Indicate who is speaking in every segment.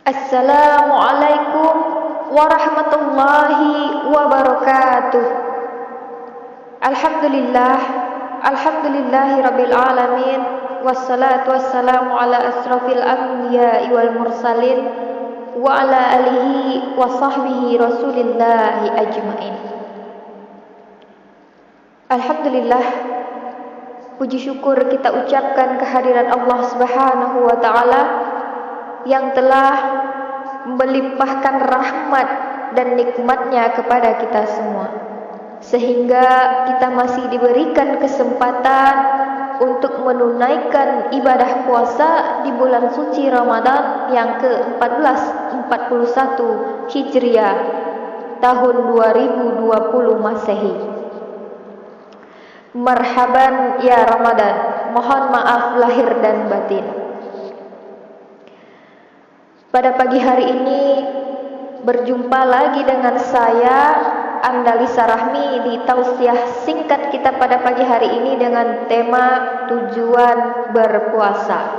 Speaker 1: Assalamualaikum warahmatullahi wabarakatuh. Alhamdulillahi rabbil alamin. Wassalatu wassalamu ala asrafil anbiya'i wal mursalin wa ala alihi wa sahbihi rasulillahi ajmain. Alhamdulillah, puji syukur kita ucapkan kehadiran Allah Subhanahu wa taala yang telah melimpahkan rahmat dan nikmatnya kepada kita semua, sehingga kita masih diberikan kesempatan untuk menunaikan ibadah puasa di bulan suci Ramadan yang ke-1441 Hijriah tahun 2020 Masehi. Marhaban ya Ramadan, mohon maaf lahir dan batin. Pada pagi hari ini berjumpa lagi dengan saya Andalisa Rahmi di tausiah singkat kita pada pagi hari ini dengan tema tujuan berpuasa.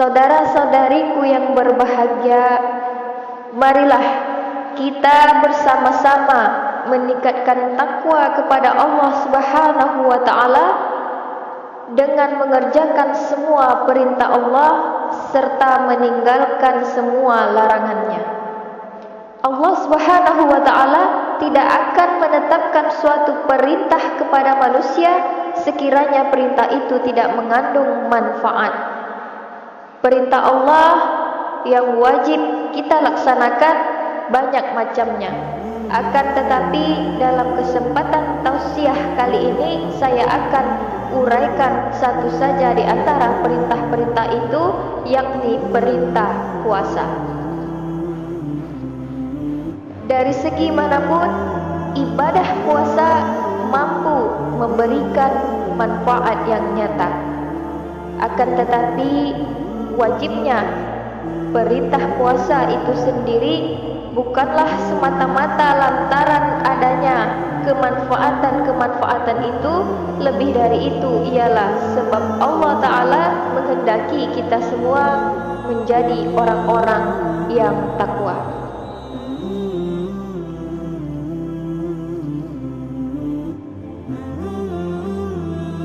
Speaker 1: Saudara-saudariku yang berbahagia, marilah kita bersama-sama meningkatkan takwa kepada Allah Subhanahu wa taala dengan mengerjakan semua perintah Allah serta meninggalkan semua larangannya. Allah Subhanahu wa taala tidak akan menetapkan suatu perintah kepada manusia sekiranya perintah itu tidak mengandung manfaat. Perintah Allah yang wajib kita laksanakan banyak macamnya. Akan tetapi dalam kesempatan tausiah kali ini saya akan uraikan satu saja di antara perintah-perintah itu, yakni perintah puasa. Dari segi manapun, ibadah puasa mampu memberikan manfaat yang nyata. Akan tetapi wajibnya perintah puasa itu sendiri bukanlah semata-mata lantaran adanya kemanfaatan itu. Lebih dari itu ialah sebab Allah Ta'ala menghendaki kita semua menjadi orang-orang yang takwa.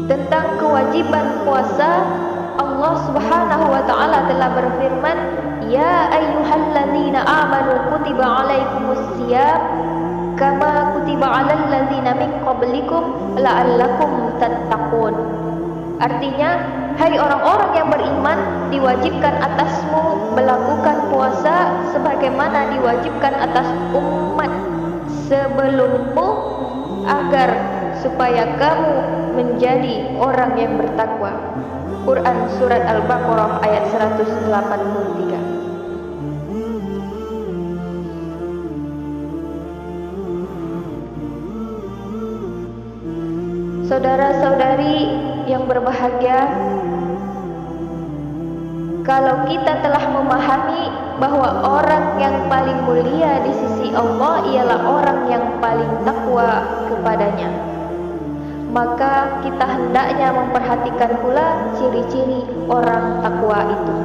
Speaker 1: Tentang kewajiban puasa, Allah Subhanahu wa taala telah berfirman, "Ya ayyuhalladzina amanu kutiba 'alaikumusiyam kama kutiba 'alal ladzina min qablikum la'allakum tattaqun." Artinya, hai orang-orang yang beriman, diwajibkan atasmu melakukan puasa sebagaimana diwajibkan atas umat sebelummu agar supaya kamu menjadi orang yang bertakwa. Quran Surat Al-Baqarah ayat 183. Saudara-saudari yang berbahagia, kalau kita telah memahami bahwa orang yang paling mulia di sisi Allah ialah orang yang paling takwa kepadanya, maka kita hendaknya memperhatikan pula ciri-ciri orang takwa itu.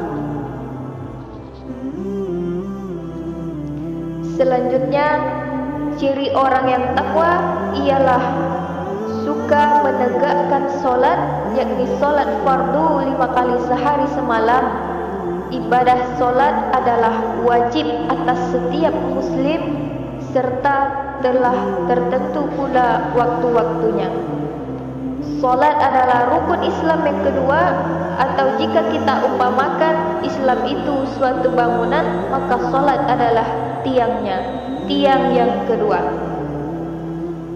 Speaker 1: Selanjutnya, ciri orang yang takwa ialah suka menegakkan solat, yakni solat fardu 5 kali sehari semalam. Ibadah solat adalah wajib atas setiap muslim serta telah tertentu pula waktu-waktunya. Solat adalah rukun Islam yang kedua, atau jika kita umpamakan Islam itu suatu bangunan, maka solat adalah tiangnya, tiang yang kedua.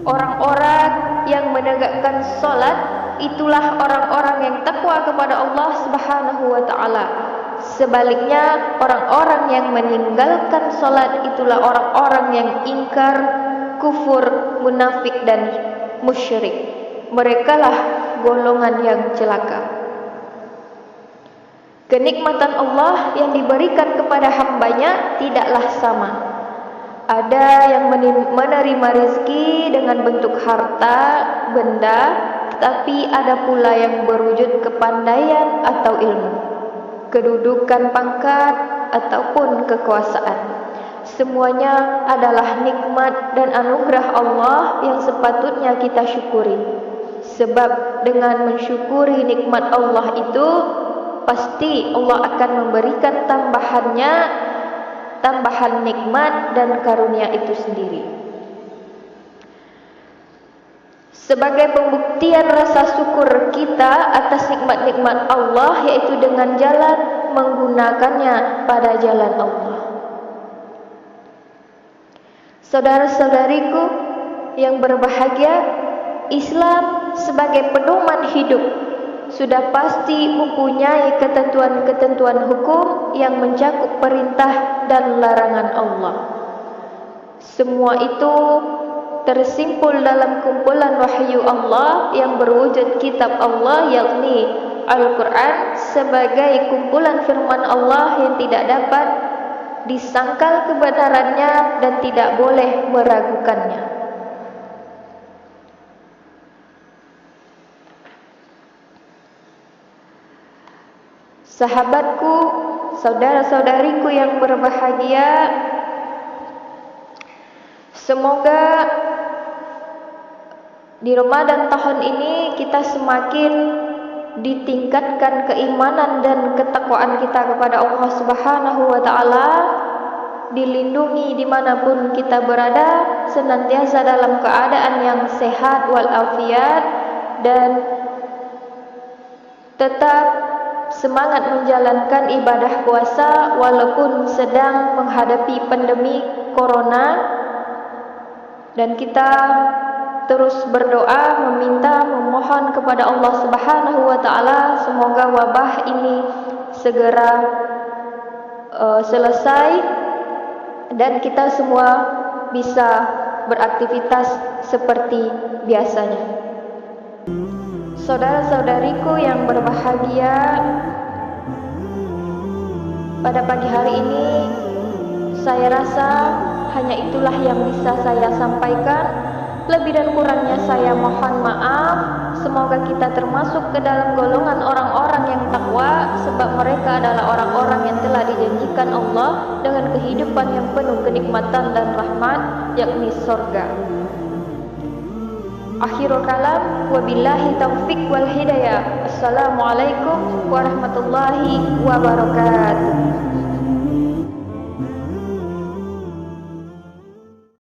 Speaker 1: Orang-orang yang menegakkan solat itulah orang-orang yang takwa kepada Allah Subhanahu wa taala. Sebaliknya, orang-orang yang meninggalkan solat itulah orang-orang yang ingkar, kufur, munafik dan musyrik. Merekalah golongan yang celaka. Kenikmatan Allah yang diberikan kepada hambanya tidaklah sama. Ada yang menerima rezeki dengan bentuk harta, benda, tapi ada pula yang berwujud kepandaian atau ilmu, kedudukan pangkat, ataupun kekuasaan. Semuanya adalah nikmat dan anugerah Allah yang sepatutnya kita syukuri. Sebab dengan mensyukuri nikmat Allah itu, pasti Allah akan memberikan tambahan nikmat dan karunia itu sendiri. Sebagai pembuktian rasa syukur kita atas nikmat-nikmat Allah, yaitu dengan jalan menggunakannya pada jalan Allah. Saudara-saudariku yang berbahagia, Islam sebagai pedoman hidup sudah pasti mempunyai ketentuan-ketentuan hukum yang mencakup perintah dan larangan Allah. Semua itu tersimpul dalam kumpulan wahyu Allah yang berwujud kitab Allah, yakni Al-Quran, sebagai kumpulan firman Allah yang tidak dapat disangkal kebenarannya dan tidak boleh meragukannya. Sahabatku, saudara-saudariku yang berbahagia, semoga di Ramadan tahun ini kita semakin ditingkatkan keimanan dan ketakwaan kita kepada Allah Subhanahu wa Ta'ala, dilindungi dimanapun kita berada, senantiasa dalam keadaan yang sehat walafiat, dan tetap semangat menjalankan ibadah puasa walaupun sedang menghadapi pandemi corona. Dan kita terus berdoa, meminta, memohon kepada Allah Subhanahu wa Ta'ala semoga wabah ini segera selesai dan kita semua bisa beraktivitas seperti biasanya. Saudara-saudariku yang berbahagia, pada pagi hari ini saya rasa hanya itulah yang bisa saya sampaikan. Lebih dan kurangnya saya mohon maaf. Semoga kita termasuk ke dalam golongan orang-orang yang takwa, sebab mereka adalah orang-orang yang telah dijanjikan Allah dengan kehidupan yang penuh kenikmatan dan rahmat, yakni surga. Akhirul kalam, wabillahi taufiq wal hidayah. Assalamualaikum warahmatullahi wabarakatuh.